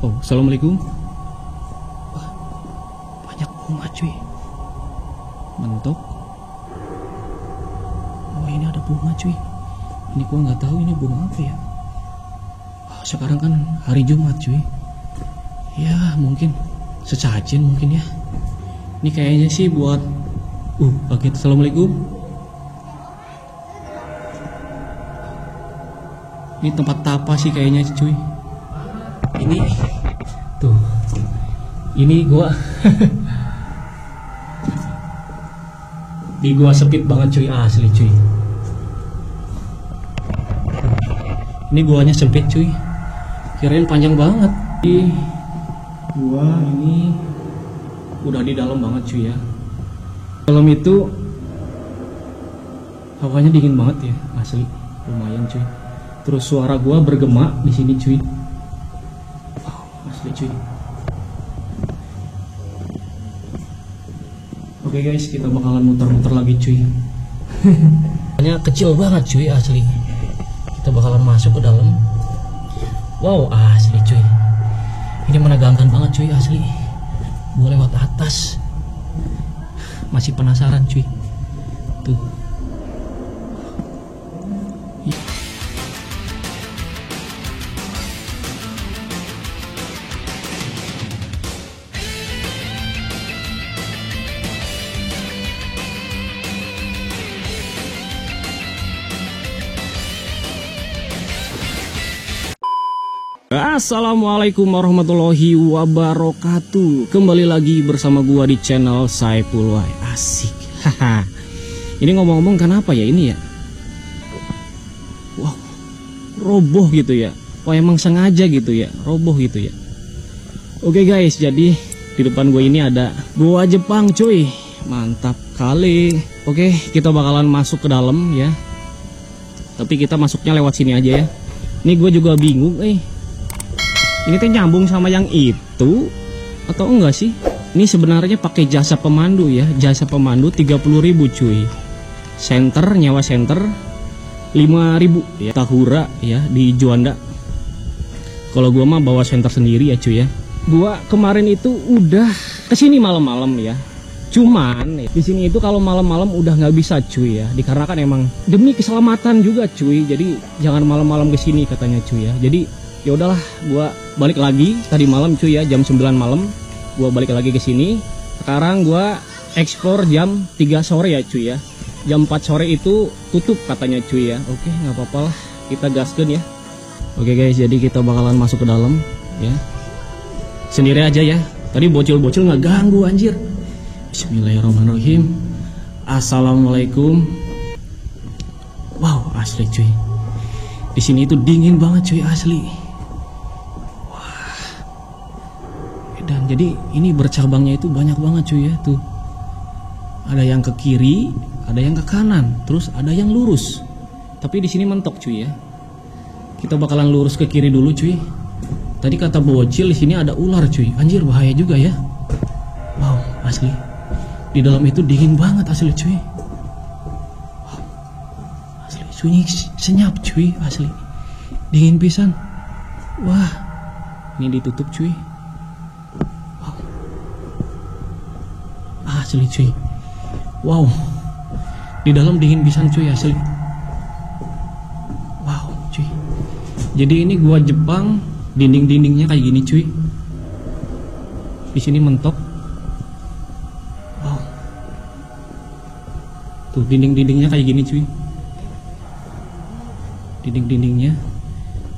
Oh, assalamualaikum. Wah, banyak bunga cuy. Mentok. Oh, ini ada bunga cuy. Ini gua nggak tahu ini bunga apa ya. Oh, sekarang kan hari Jumat cuy. Ya mungkin sesajen mungkin ya. Ini kayaknya sih buat paket. Assalamualaikum. Ini tempat tapa sih kayaknya cuy. Ini tuh. Ini gua di gua sempit banget cuy, asli cuy. Ini guanya sempit cuy. Kirain panjang banget. Di gua ini udah di dalam banget cuy ya. Dalam itu hawanya dingin banget ya, asli. Lumayan cuy. Terus suara gua bergema di sini cuy. Wow, asli cuy. Oke guys, kita bakalan muter-muter lagi cuy. Hanya kecil banget cuy, asli. Kita bakalan masuk ke dalam. Wow, asli cuy. Ini menegangkan banget cuy, asli. Gua lewat atas. Masih penasaran cuy. Tuh. Assalamualaikum warahmatullahi wabarakatuh. Kembali lagi bersama gua di channel Saiful Way. Asik. Haha. Ini ngomong-ngomong kenapa ya ini ya? Wow. Roboh gitu ya. Wah, emang sengaja gitu ya. Roboh gitu ya. Oke guys, jadi di depan gue ini ada gua Jepang cuy. Mantap kali. Oke, kita bakalan masuk ke dalam ya. Tapi kita masuknya lewat sini aja ya. Ini gue juga bingung ini teh nyambung sama yang itu atau enggak sih? Ini sebenarnya pakai jasa pemandu ya. Jasa pemandu 30.000 cuy. Senter, nyawa senter 5.000 ya. Tahura ya di Juanda. Kalau gua mah bawa senter sendiri ya cuy ya. Gua kemarin itu udah kesini malam-malam ya. Cuman di sini itu kalau malam-malam udah nggak bisa cuy ya. Dikarenakan emang demi keselamatan juga cuy. Jadi jangan malam-malam kesini katanya cuy ya. Jadi ya udahlah, gua balik lagi tadi malam cuy ya, jam 9 malam gua balik lagi ke sini. Sekarang gua explore jam 3 sore ya cuy ya. Jam 4 sore itu tutup katanya cuy ya. Oke, nggak apa-apa lah, kita gaskeun ya. Oke guys, jadi kita bakalan masuk ke dalam ya. Sendiri aja ya. Tadi bocil-bocil nggak ganggu anjir. Bismillahirrahmanirrahim. Assalamualaikum. Wow, asli cuy. Di sini itu dingin banget cuy, asli. Dan jadi ini bercabangnya itu banyak banget cuy ya tuh. Ada yang ke kiri, ada yang ke kanan, terus ada yang lurus. Tapi di sini mentok cuy ya. Kita bakalan lurus ke kiri dulu cuy. Tadi kata bocil di sini ada ular cuy. Anjir, bahaya juga ya. Wow, asli. Di dalam itu dingin banget asli cuy. Wow. Asli sunyi senyap cuy, asli. Dingin pisan. Wah. Ini ditutup cuy. Asli cuy. Wow. Di dalam dingin pisan cuy, asli. Wow cuy. Jadi ini gua Jepang, dinding-dindingnya kayak gini cuy. Di sini mentok. Wow. Tuh dinding-dindingnya kayak gini cuy. Dinding-dindingnya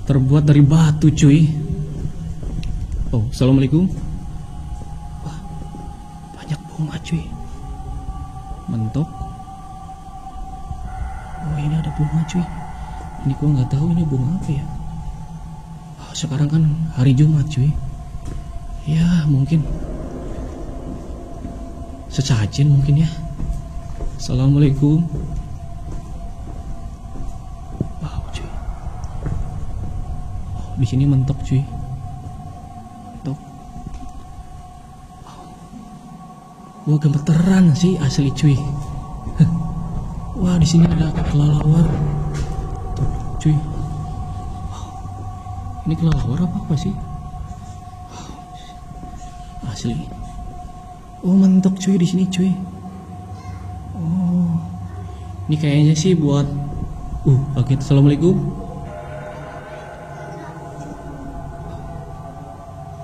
terbuat dari batu cuy. Oh, assalamualaikum. Bunga cuy. Mentok. Oh, ini ada bunga cuy. Ini gua nggak tahu ini bunga apa ya. Oh, sekarang kan hari Jumat cuy. Ya mungkin sesajen mungkin ya. Assalamualaikum. Wow cuy. Oh, di sini mentok cuy. Mentok. Gua gemeteran sih asli cuy. Wah, di sini ada kelelawar. Tuh, cuy. Wow. Ini kelelawar apa sih? asli. Oh mentok cuy di sini cuy. Oh ini kayaknya sih buat paket. Assalamualaikum.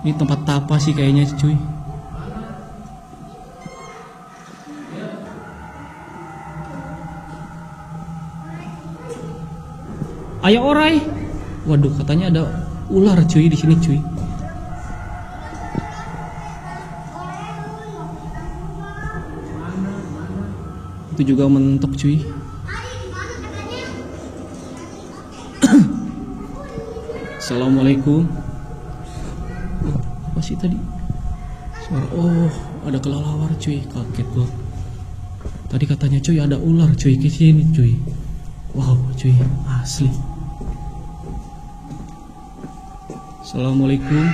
Ini tempat tapa sih kayaknya cuy. Ayo orai. Waduh katanya ada ular cuy di sini cuy. Itu juga mentok cuy. Assalamualaikum. Apa sih tadi? Suara ada kelelawar cuy, kaget gua. Tadi katanya cuy ada ular cuy ke sini cuy. Wow cuy, asli. Assalamualaikum.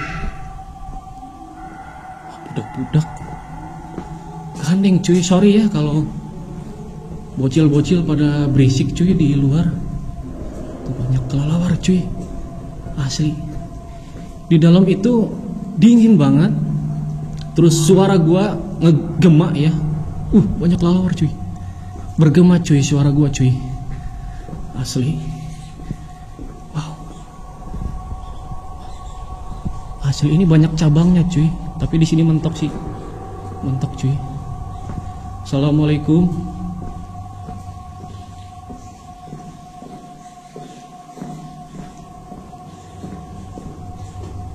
Budak-budak gandeng cuy, sorry ya kalau bocil-bocil pada berisik cuy di luar. Tuh banyak kelelawar cuy, asli. Di dalam itu dingin banget. Terus suara gua ngegema ya. Banyak kelelawar cuy. Bergema cuy suara gua cuy. Asli. Wow. Asli ini banyak cabangnya cuy, tapi di sini mentok sih. Mentok cuy. Assalamualaikum.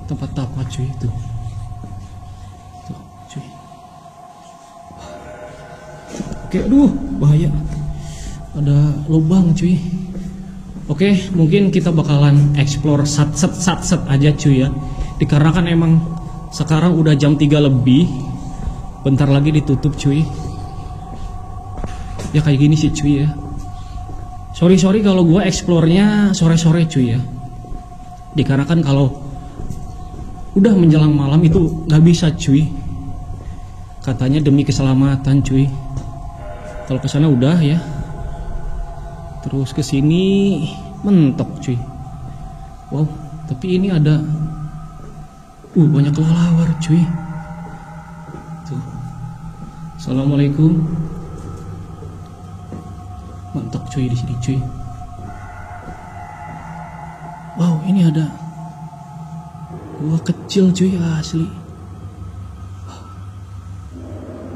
Tempat tapa cuy itu. Tuh cuy. Oke, aduh bahaya. Ada lubang cuy. Oke, mungkin kita bakalan explore sat aja cuy ya. Dikarenakan emang sekarang udah jam 3 lebih. Bentar lagi ditutup cuy. Ya kayak gini sih cuy ya. Sorry kalau gua explore-nya sore-sore cuy ya. Dikarenakan kalau udah menjelang malam itu nggak bisa cuy. Katanya demi keselamatan cuy. Kalau kesana udah ya. Terus kesini mentok cuy. Wow, tapi ini ada banyak kelelawar cuy. Tuh. Assalamualaikum. Mentok cuy di sini cuy. Wow, ini ada gua kecil cuy, asli.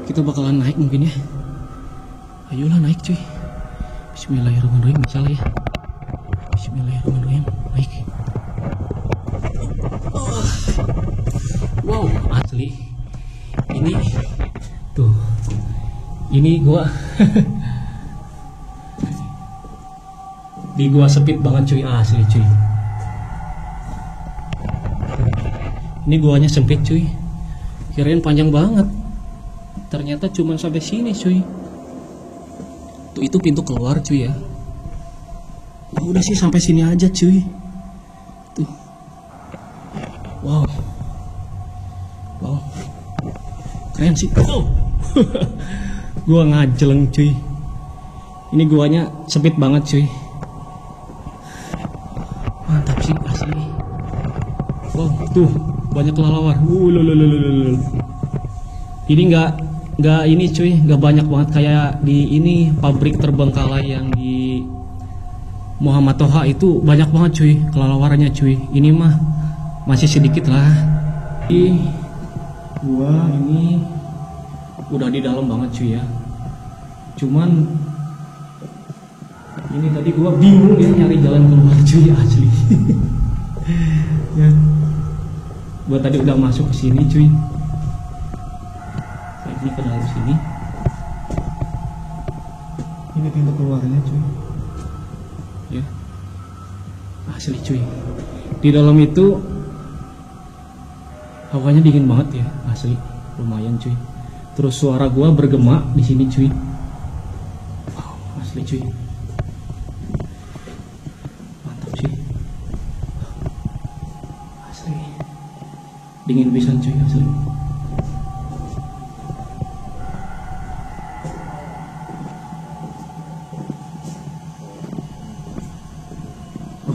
Kita bakalan naik mungkin ya. Ayolah naik cuy. Bismillahirrahmanirrahim misalnya ya. Bismillahirrahmanirrahim. Naik. Wow, asli. Ini tuh. Ini gua di gua sempit banget cuy, asli cuy. Ini guanya sempit cuy. Kirain panjang banget. Ternyata cuma sampai sini cuy. Tuh itu pintu keluar cuy ya. Udah sih sampai sini aja cuy. Tuh. Wow. Wow. Keren sih. Oh. Gua ngajeleng cuy. Ini guanya sempit banget cuy. Mantap sih asli. Wow, tuh banyak kelelawar. Ini nggak ini cuy, nggak banyak banget kayak di ini pabrik terbengkalai yang di Muhammad Toha itu banyak banget cuy kelelawarnya cuy. Ini mah masih sedikit lah. Gua ini udah di dalam banget cuy ya. Cuman ini tadi gua bingung ya nyari jalan keluar cuy asli. Ya. Gua tadi udah masuk ke sini cuy. Ini ke dalam sini. Ini pintu keluarnya cuy. Ya. Asli cuy. Di dalam itu hawanya dingin banget ya, asli. Lumayan cuy. Terus suara gua bergema di sini cuy. Wow, asli cuy. Mantap cuy. Asli. Dingin pisan cuy asli.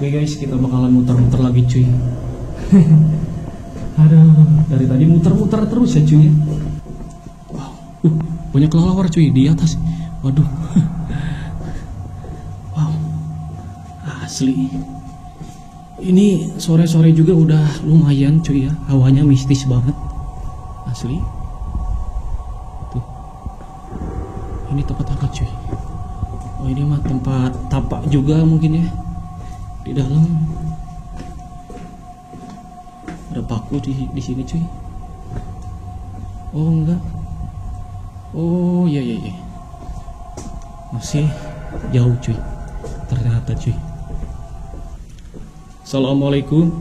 Oke guys, kita bakalan muter-muter lagi cuy. Aduh, dari tadi muter-muter terus ya cuy. Wow, banyak kelelawar cuy di atas. Waduh. Wow, asli. Ini sore-sore juga udah lumayan cuy ya, hawanya mistis banget, asli. Tuh, ini tempat apa cuy? Oh ini mah tempat tapak juga mungkin ya. Di dalam ada paku di sini cuy. Oh enggak. Oh iya. Masih jauh cuy. Ternyata cuy. Assalamualaikum.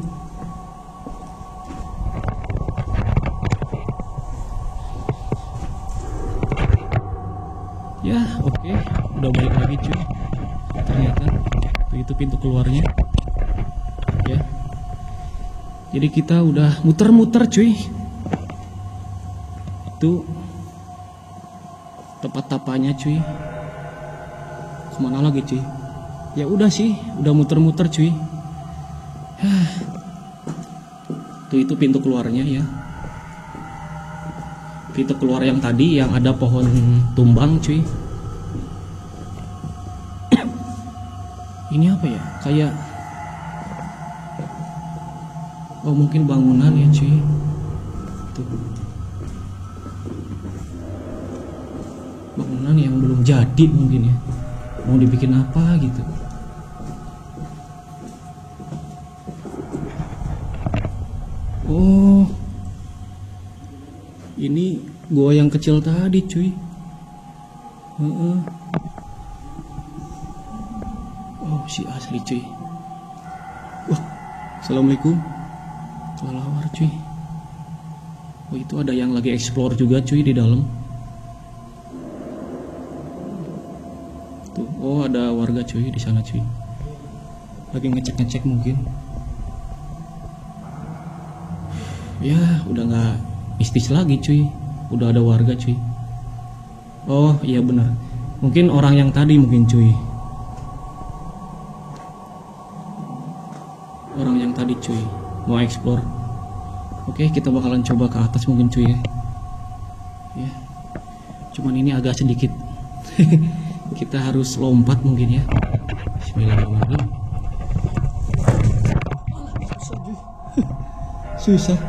Ya oke, udah balik lagi cuy. Ternyata itu pintu keluarnya. Ya. Jadi kita udah muter-muter cuy. Itu tempat tapanya cuy. Kemana lagi cuy? Ya udah sih, udah muter-muter cuy. Tuh itu pintu keluarnya ya. Pintu keluar yang tadi yang ada pohon tumbang cuy. Ini apa ya? Kayak oh mungkin bangunan ya cuy. Tuh. Bangunan yang belum jadi mungkin ya. Mau dibikin apa gitu. Oh, ini gua yang kecil tadi cuy. Oh si asli cuy. Wah, assalamualaikum. Kelelawar cuy. Oh itu ada yang lagi explore juga cuy di dalam. Tuh, oh ada warga cuy di sana cuy. Lagi ngecek-ngecek mungkin. Ya udah nggak mistis lagi cuy, udah ada warga cuy. Oh iya benar, mungkin orang yang tadi mungkin cuy, orang yang tadi cuy mau explore. Oke kita bakalan coba ke atas mungkin cuy ya. Ya cuman ini agak sedikit kita harus lompat mungkin ya. Bismillahirrahmanirrahim. Susah.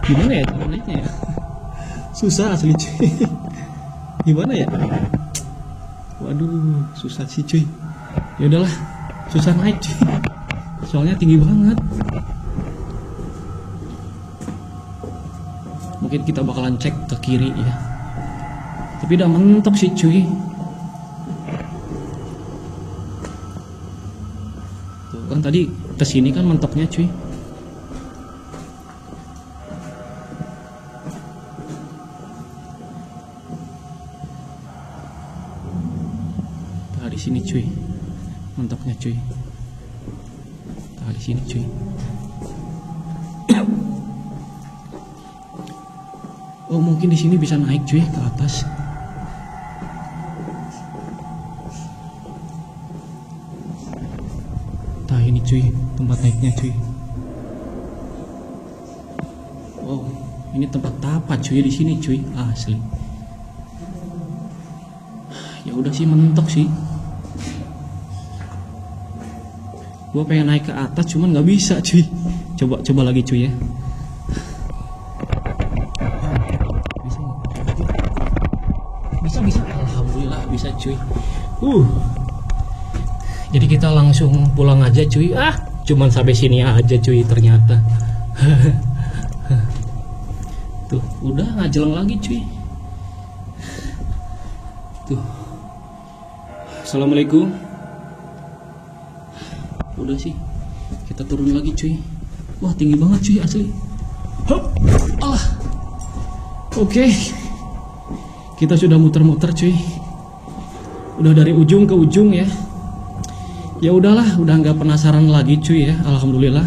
Gimana ya cara naiknya ya? Susah asli cuy. Gimana ya? Waduh, susah sih cuy. Ya udahlah, susah naik cuy. Soalnya tinggi banget. Mungkin kita bakalan cek ke kiri ya. Tapi udah mentok sih cuy. Tuh kan tadi kesini kan mentoknya cuy. Di sini cuy, mentoknya cuy. Di sini cuy. Oh mungkin di sini bisa naik cuy ke atas. Nah ini cuy tempat naiknya cuy. Oh ini tempat tapak cuy di sini cuy, asli. Ya udah sih mentok sih. Gue pengen naik ke atas cuman nggak bisa cuy. Coba lagi cuy ya. Bisa alhamdulillah bisa cuy. Jadi kita langsung pulang aja cuy. Cuman sampai sini aja cuy ternyata. Tuh udah nggak jalan lagi cuy. Tuh assalamualaikum. Udah sih kita turun lagi cuy. Wah tinggi banget cuy asli. Oke. Kita sudah muter-muter cuy. Udah dari ujung ke ujung ya. Ya udahlah, udah nggak penasaran lagi cuy ya. Alhamdulillah.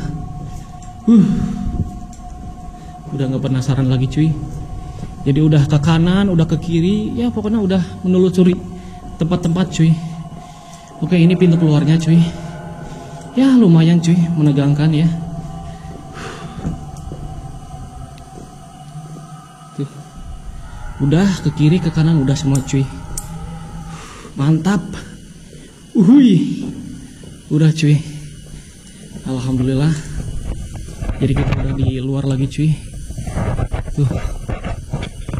Udah nggak penasaran lagi cuy. Jadi udah ke kanan, udah ke kiri, ya pokoknya udah menelusuri tempat-tempat cuy. Oke ini pintu keluarnya cuy. Ya lumayan cuy, menegangkan ya. Tuh. Udah ke kiri ke kanan udah semua cuy. Mantap. Uhuy. Udah cuy. Alhamdulillah. Jadi kita udah di luar lagi cuy. Tuh.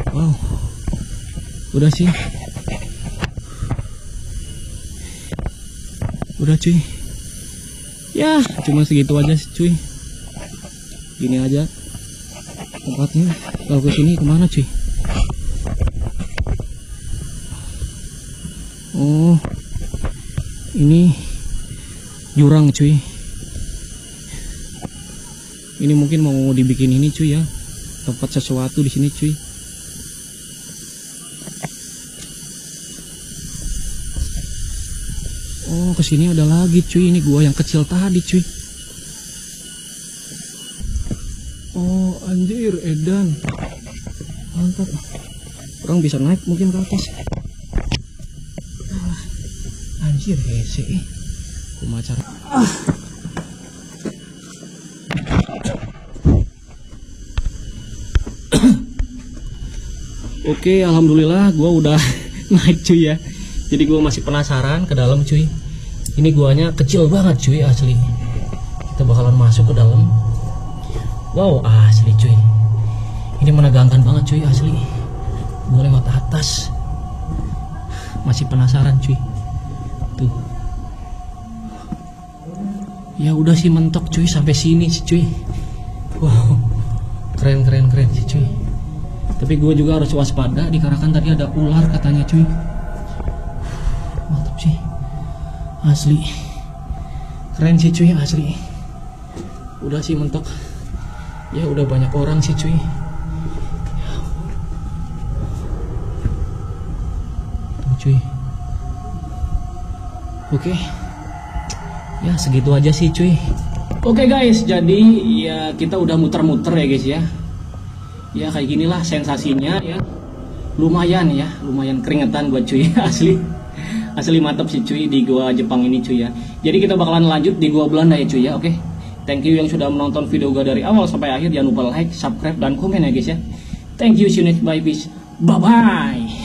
Wow. Udah sih. Udah cuy. Ya, cuma segitu aja sih cuy. Gini aja tempatnya. Kalau ke sini kemana cuy? Oh, ini jurang cuy. Ini mungkin mau dibikin ini cuy ya, tempat sesuatu di sini cuy. Oh, kesini ada lagi cuy. Ini gua yang kecil tadi cuy. Oh anjir, edan. Mantap. Orang bisa naik mungkin ke atas. Anjir, hese. Kumacar. Oke, alhamdulillah gua udah naik cuy ya. Jadi gua masih penasaran ke dalam cuy. Ini guanya kecil banget cuy asli. Kita bakalan masuk ke dalam. Wow, asli cuy. Ini menegangkan banget cuy asli. Gua lewat atas. Masih penasaran cuy. Tuh. Ya udah sih mentok cuy sampai sini sih cuy. Wow. Keren sih cuy. Tapi gue juga harus waspada, dikarenakan tadi ada ular katanya cuy. Mantap sih. Asli. Keren sih cuy asli. Udah sih mentok. Ya udah banyak orang sih cuy. Tuh cuy. Oke. Ya segitu aja sih cuy. Oke guys, jadi ya kita udah muter-muter ya guys ya. Ya kayak ginilah sensasinya ya. Lumayan ya, lumayan keringetan buat cuy asli. Asli mantap sih cuy di gua Jepang ini cuy ya. Jadi kita bakalan lanjut di gua Belanda ya cuy ya. Oke. Thank you yang sudah menonton video gua dari awal sampai akhir. Jangan lupa like, subscribe dan komen ya guys ya. Thank you, see you next, bye, peace. Bye bye.